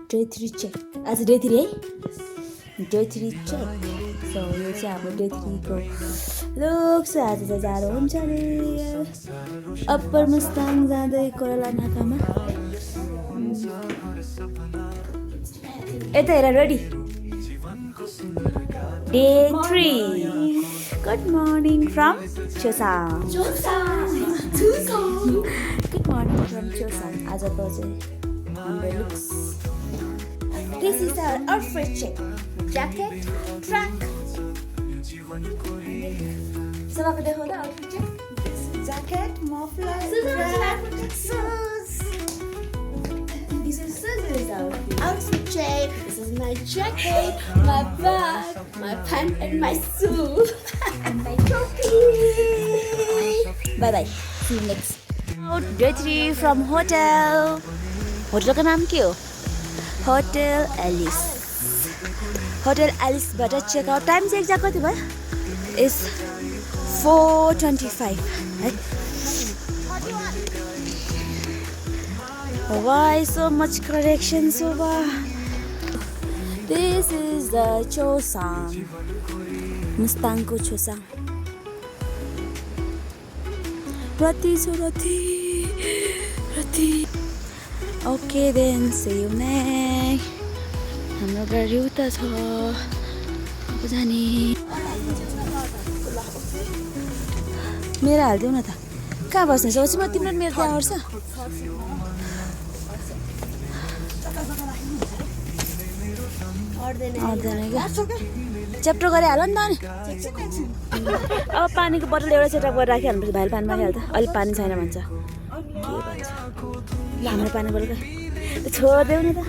Day 3 check. आज Day 3 है? Day 3 check. So यो चाहिँ हाम्रो Day 3 को लुक छ। आज चाहिँ जाडो हुन्छ अरे। अप्पर मुस्ताङ जाँदै कोराला नाकामा। यता हेर ready. Day 3. Good morning from Chosan. Good morning from Chosan. आजको चाहिँ हाम्रो looks. This is our outfit check. Jacket, track. सबको देखो ना outfit check. Jacket, muffler, track, shoes. This is Suzu's outfit check. This is my jacket, my bag, my pants, and my shoe, and my topi. Bye bye. See you next. Day 3 from hotel. Hotel का नाम के हो? Hotel Ellis. Hotel एलिसबाट checkout time चाहिँ exact कति भयो? Is 4:25 है. Why so much correction, Soba? This is the Chosan. Mustangko Chosan. Rati. Okay then, see you next. हाम्रो गाडी उता छ. अब जाने. मेरो हालिदेऊ न त. कहाँ बस्ने सोच म तिम्रो मेरो त्यहाँ आउँछ. आउँदैन क्या. च्याप्टो गरे हाल नि त अनि. अब पानीको बोतल एउटा सेटअप गरेर राखिहाल्नुपर्छ. भाइले पानी मागिहाल्छ. अहिले पानी छैन भन्छ. के भन्छ ल हाम्रो पानी बोतल छोडिदेऊ न त.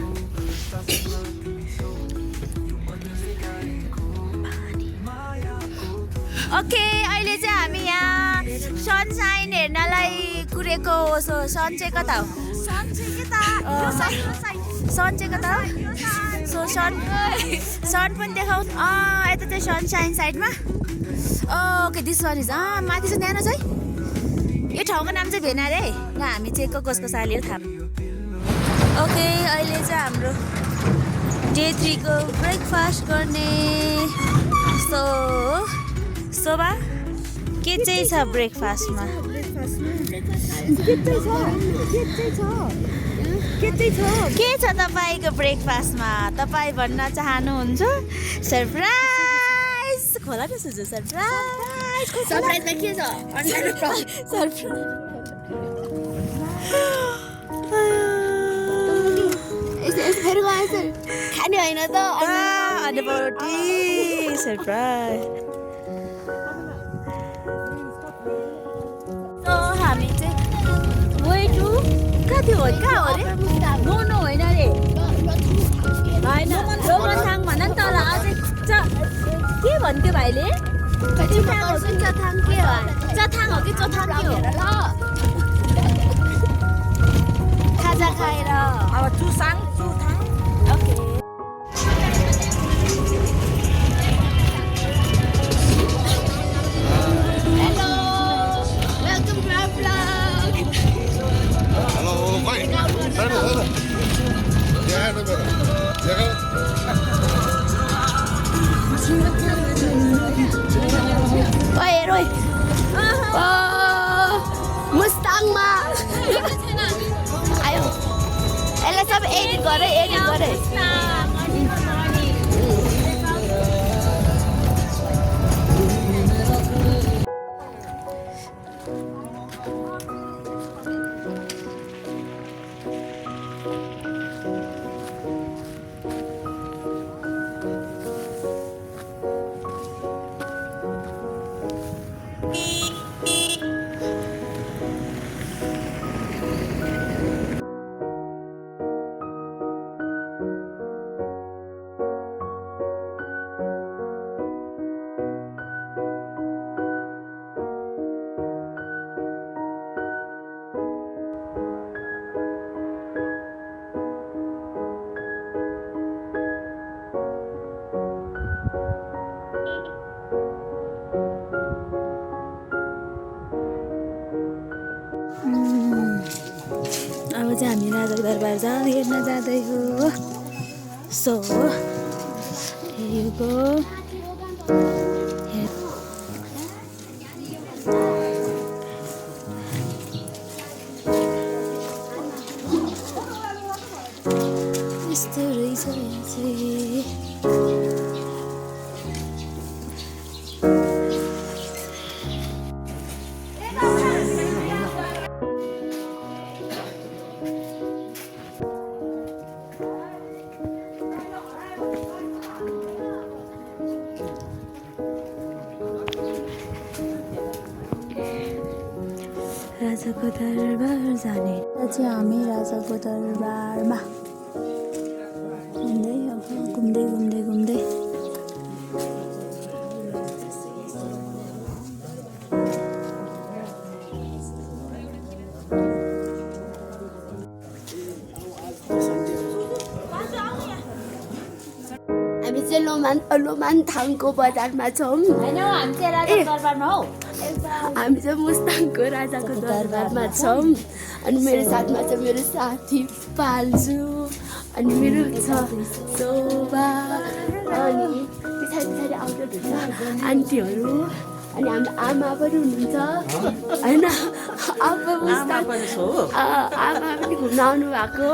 ओके अहिले चाहिँ हामी यहाँ सनसाइन हेर्नलाई कुरेको. सो सन चाहिँ कता हो? सन चाहिँ कता हो? सो सन पनि देखाउ. यता चाहिँ सनसाइन साइडमा. ओके दिस वान इज माथि चाहिँ न्यानो चाहिँ. यो ठाउँको नाम चाहिँ भेना रे. ल हामी चाहिँ कसको सालीहरू थाहा. ओके अहिले चाहिँ हाम्रो Day 3 को ब्रेकफास्ट गर्ने. सोबा के चाहिँ छ ब्रेकफास्टमा? के छ तपाईँको ब्रेकफास्टमा? तपाईँ भन्न चाहनुहुन्छ? सरप्राइज खोला न सुजु. सरप्राइज के छ? खाने होइन त अन्डरबोटी. सरप्राइज. हामी चाहिँ वे टु कति हो? कहाँ हो अरे? नो होइन अरे. होइन रोमनथाङ भन नि तल. अझै के भन्थ्यो भाइले? चथाङ हो कि चथाङ के हो? चथाङ हो कि चथाङ के हो? खाजा खाएर अब चुसाङ. ओके रोय मुस्ताङमा आयो. यसलाई सब एडिट गरे. चाहिँ हामी राजाको दरबार हेर्न जाँदै हो सो here you go यस्तो रहेछ यहाँ चाहिँ राजाको दरबार जाने चाहिँ हामी राजाको दरबारमा घुम्दै अब घुम्दै घुम्दै घुम्दै हामी चाहिँ लोमानथाङको बजारमा छौँ हामी चाहिँ मुस्ताङको राजाको दरबारमा छौँ अनि मेरो साथमा चाहिँ मेरो साथी पाल्जु अनि मेरो छ शोभा अनि पछाडि आउट हुन्छ आन्टीहरू अनि हाम्रो आमा पनि हुनुहुन्छ होइन आमा पनि घुम्न आउनु भएको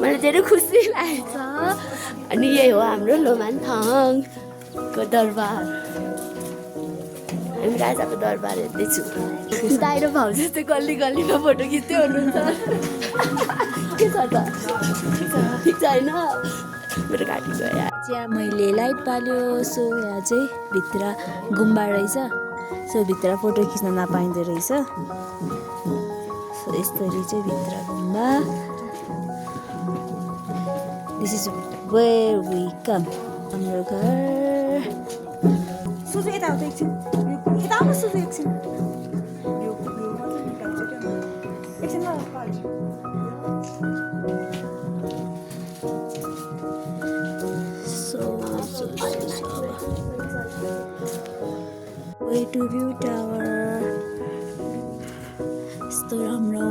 मलाई धेरै खुसी लागेको छ अनि यही हो हाम्रो लोमानथाङको दरबार हामी राजाको दरबार हेर्दैछु दाइ र भाउजू चाहिँ गल्ली गल्लीमा फोटो खिच्दै हुनुहुन्छ के छ त ठिक छ होइन मेरो घाँटी गयो चाहिँ मैले लाइट बाल्यो सो यहाँ चाहिँ भित्र गुम्बा रहेछ सो भित्र फोटो खिच्न नपाइँदो रहेछ सो यसरी चाहिँ भित्र गुम्बा this is where we come हाम्रो घर सुजु यता आउँछ एकछिन यता आउनु सुजु एकछिन एकछिन way to view tower यस्तो राम्रो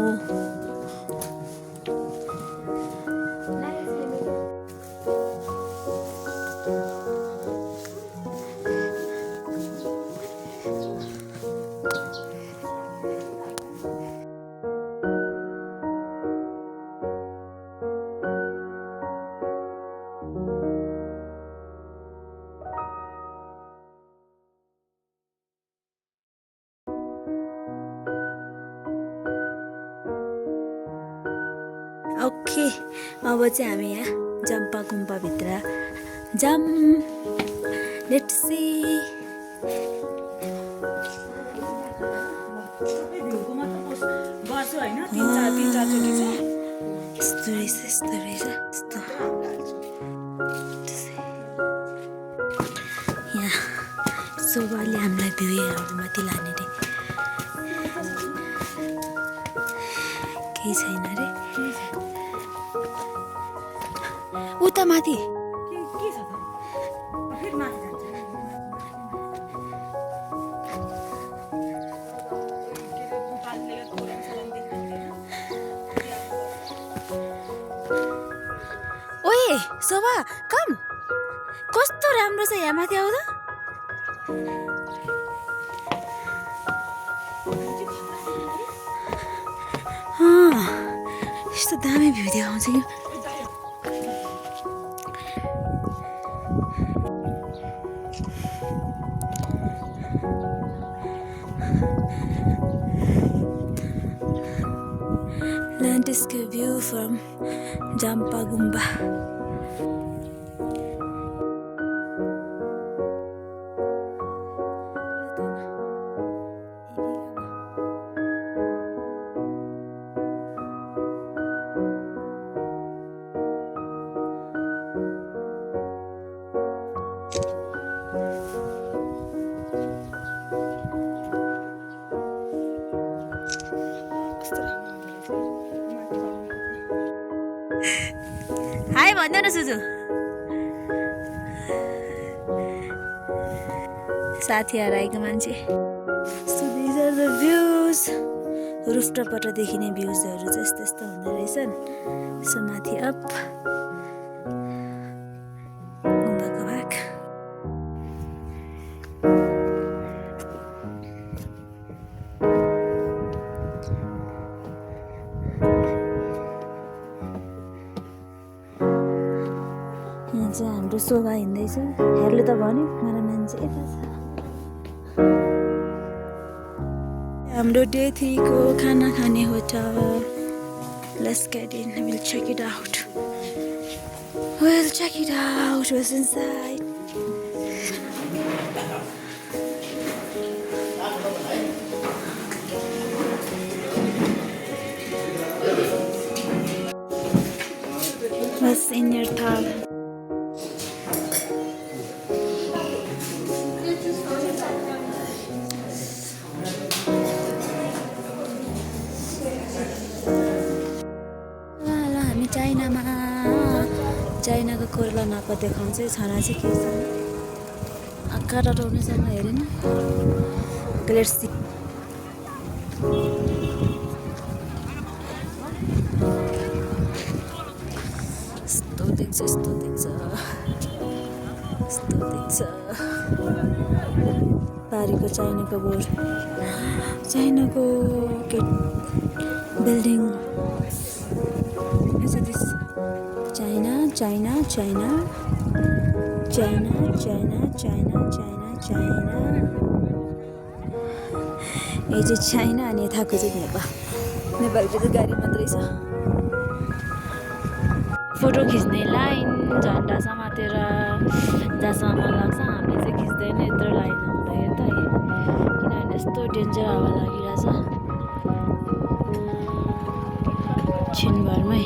ओके अब चाहिँ हामी यहाँ जम्पा गुम्पाभित्र जाम लेट्स सी गर्छु होइन तीन चार चोटि चाहिँ यस्तो रहेछ यस्तो यहाँ शोभाले हामीलाई भ्यूहरूमाथि लाने रे केही छैन रे उता माथि के छ त फेरि माथि जान्छ ओए शोभा कम कस्तो राम्रो छ यहाँ माथि आउँदा यस्तो दामी भ्यू देखाउँछ कि landscape view from Jampa Gumba. हाय भन्दैन न सुजु साथी हराएको मान्छे So these are the views रुफटपबाट देखिने भ्युजहरू चाहिँ यस्तो यस्तो हुँदो रहेछन् सो माथि अप गुम्बाको भाग यहाँ चाहिँ हाम्रो शोभा हिँड्दैछ हेर्नु त भन्यो मलाई मान्छे यता छ हाम्रो डे 3 को खाना खाने hotel let's get in will check it out what's inside what's in your thal चाइनाको कोरोला नाका देखाउँछ छाना चाहिँ के छ आकार डराउनेसँग हेरेन लेट्स सी यस्तो देख्छ पारीको चाइनाको बोर्ड चाइनाको गेट बिल्डिङ China. यो चाहिँ चाइना अनि यताको चाहिँ नेपालको चाहिँ गाडी मात्रै छ फोटो खिच्ने लाइन झन्डा समातेर जहाँसम्म मन लाग्छ हामीले चाहिँ खिच्दैन यत्रो लाइन हुँदैन त किनभने यस्तो डेन्जर हावा लागिरहेछ छिनभरमै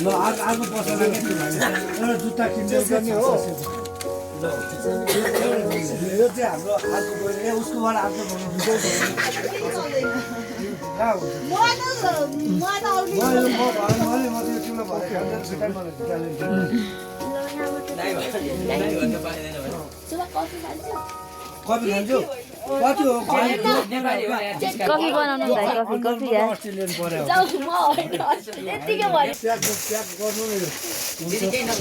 ल आज पर्छ एउटा जुत्ता किन्दै गर्ने हो यो चाहिँ हाम्रो आजको बहिनी उसकोबाट आफ्नो कफी खान्छु कति हो कफी बनाउनु भाइ कफी या अस्ट्रेलियन पर्यो जाऊ म त्यतिकै भयो प्याक गर्नु नि